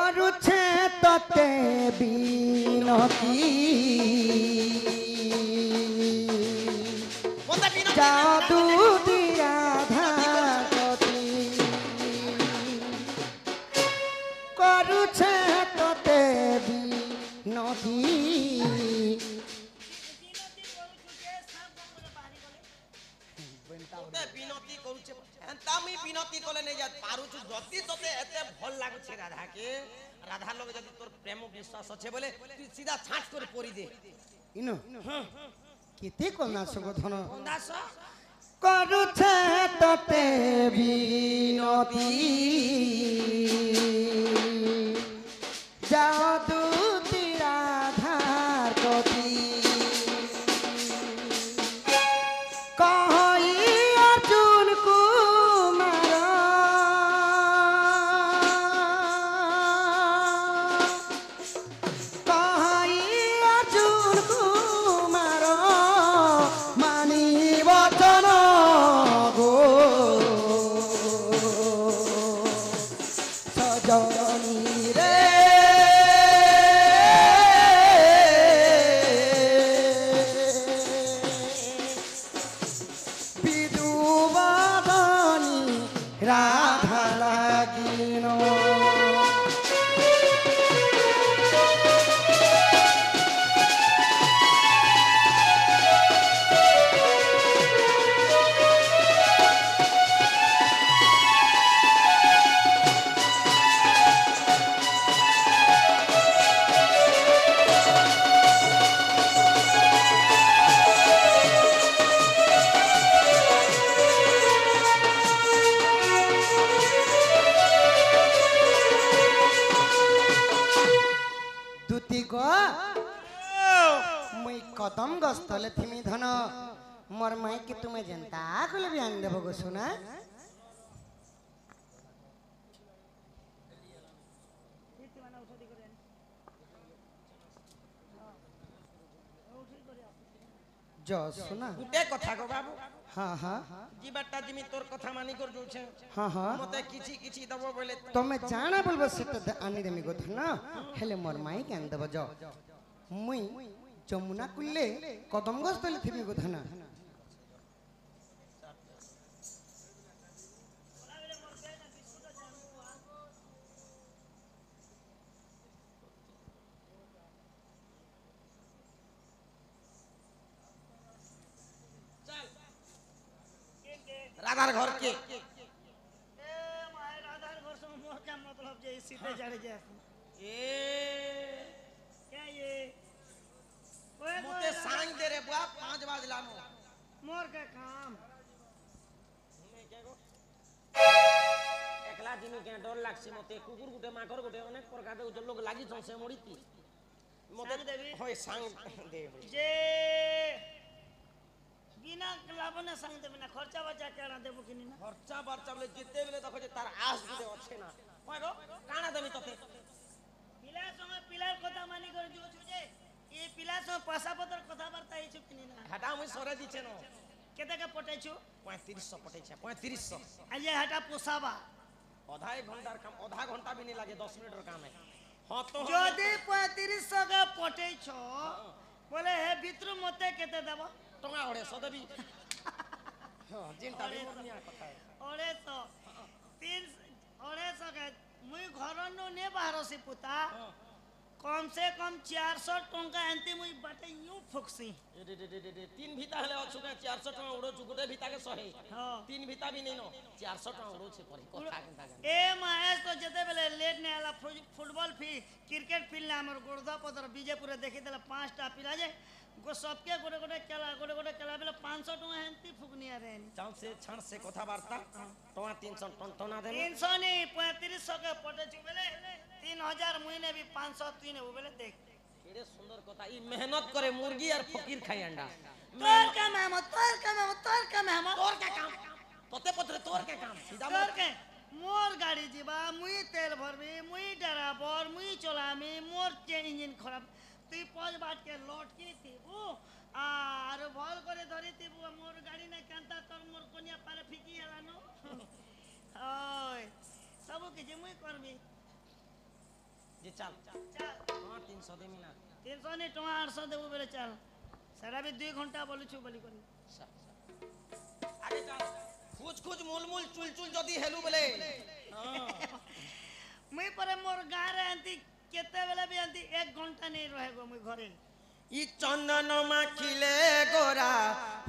କରୁଛେ ତତେ ବିନତି ଯାଦୁ ଦିରାଧା ତତି କରୁଛେ ତତେ ବିନତି বিনতি করুছে এন্তা আমি বিনতি কলে নেই যা পারুছু যদি তোতে এতে ভাল লাগুছে রাধা কে রাধা লগে যদি তোর প্রেম বিশ্বাস আছে বলে তুই সিধা ছাঁচ করে পরি দে ইনো কেতে কন্দাস ধন দাস କରୁଛେ ତତେ ବିନତି ଯାଦୁ ଦିରାଧାର ତତି କହି ଅର୍ଜୁନ କୁମାର କହି ଅର୍ଜୁନ କୁମାର ମାନି ବଚନ ଗো ସଜନୀ ରେ বিদুবাদনী রাধা লাগিন मुई कदम गस्तले थिमी धन मोर माई के तुम्हें जनता कले भी आन देबो गो सुना जो सुना गुटे कथा गो बाबू हाँ हाँ जीवाटा जिमी तोर कथा मानी कर जोछे हाँ हाँ मते किछि किछि दबो बोले तमे जाना बोलबो सेटा आनी देमी गो धन हेले मोर माई के आन देबो जो मुई जमुना कुल्ले कदम गस्तले थिमी गो धन राधार घर के ए माय राधार घर से मोर क्या मतलब जे सीधे चढ़ जा ए क्या ये ओए मोते सांग दे रे बुआ 5 बजे लानो मोर का काम एकला जिमी के डर लागसी मते कुकुर गुटे माकर गुटे अनेक प्रकार दे लोग लागि छ से मोड़ीती मते सांग देबी होय सांग दे जे बिना लाभने संग देबे ना खर्चा बचा केना देबो किनी ना खर्चा बर्चा बोले जिते बेले देखो जे तार आस गुटे अच्छे ना होय गो काना देमी तते पिला संग पिलार कथा मानी कर जो छुजे ए पिला संग पैसा पतर कथा वार्ता हे छु किनी ना हटा मुई सरे दिछे न केते के पटे छु 3500 पटे छे 3500 आज हटा पोसाबा आधा एक घंटार काम आधा घंटा भी नहीं लागे 10 मिनट काम है हां तो जदी 3500 के पटे छु बोले हे भितर मते केते देबो टंगा ओडे सदबी हां जिनटा भी मोरनिया कथा है ओरे तो 300 के मुई घर नो ने बाहर से पुता कम से कम 400 टंका एंती मुई बाटे यूं फुकसी ए तीन भीता हले अछु के 400 टका उड़ो चुकुटे भीता के 100 हां तीन भीता भी नहीं नो 400 टका उड़ो छे परी कथा केनता ए महेश तो जते बेले लेट ने आला फुटबॉल फी क्रिकेट फील्ड हमर गोरदा पतर विजयपुर देखि देला 5 टा पिला जे गो सबके गोटे गोटे केला बेले 500 टका एंती फुकनिया रे चाउ से छण से कथा वार्ता टका 300 टन टना दे 300 नहीं 3500 के पटे छु बेले 3000 मुई ने भी 500 तीन हो बेले देख केड़े सुंदर कथा ई मेहनत करे मुर्गी और फकीर खाई अंडा तोर का मेहमत तोर का मेहमत तोर का काम पते पत्रे तोर का काम सीधा तोर के मोर गाड़ी जीवा मुई तेल भरबी मुई ड्राइवर मुई चलामी मोर इंजन खराब তুই পজ বাটকে লটকি থিবু আর ভাল করে ধরি থিবু মোর গাড়ি না কান্তা তোর মোর কোনিয়া পারে ফিকি হেলানো ওই সবু কিছু মুই করবি যে চাল चल 300 দেমি না 300 नहीं टमा 800 देबो बेले चल सारा भी 2 घंटा बोलू छु बोली करी আরে চাল খুজ খুজ মূল মূল চুল চুল যদি হেলু বলে मुई पर मोर गाँ रे आंती केते बेले भी आंती 1 घंटा नहीं रहे गो मुई घरे ই চন্দন মাখিলে গোরা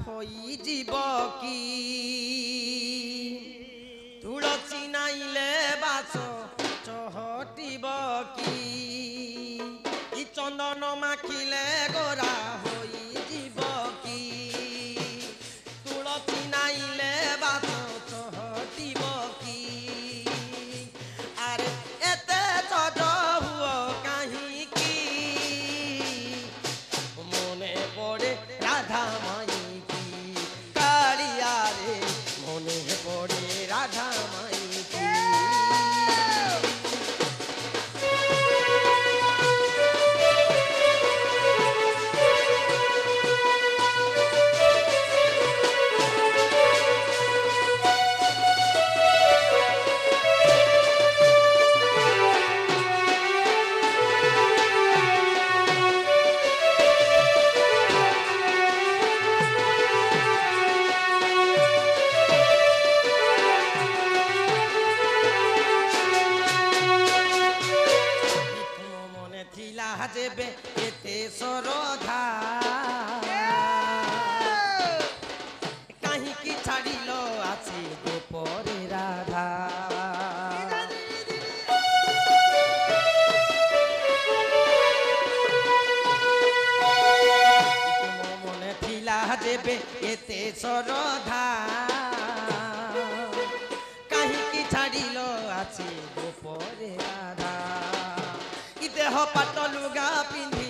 হই জীব কি তুলসী নাইলে বাস চহটিব কি ই চন্দন মাখিলে গোরা হই জীব কি তুলসী নাইলে বাস চহটিব কি আরে এতে সজ হুয় কাহিকি মনে পড়ে রাধা মাই কি কালিয়া রে মনে পড়ে রাধা মাই কি মনে থিলা যেবে এতে সরধা কাহিকি ছাড়িল আছে গোপরে রাধা মনে থিলা যেবে এতে সরধা কাহিকি ছাড়িল আছে গোপরে রাধা দেহ পাট লুগা পিন্ধি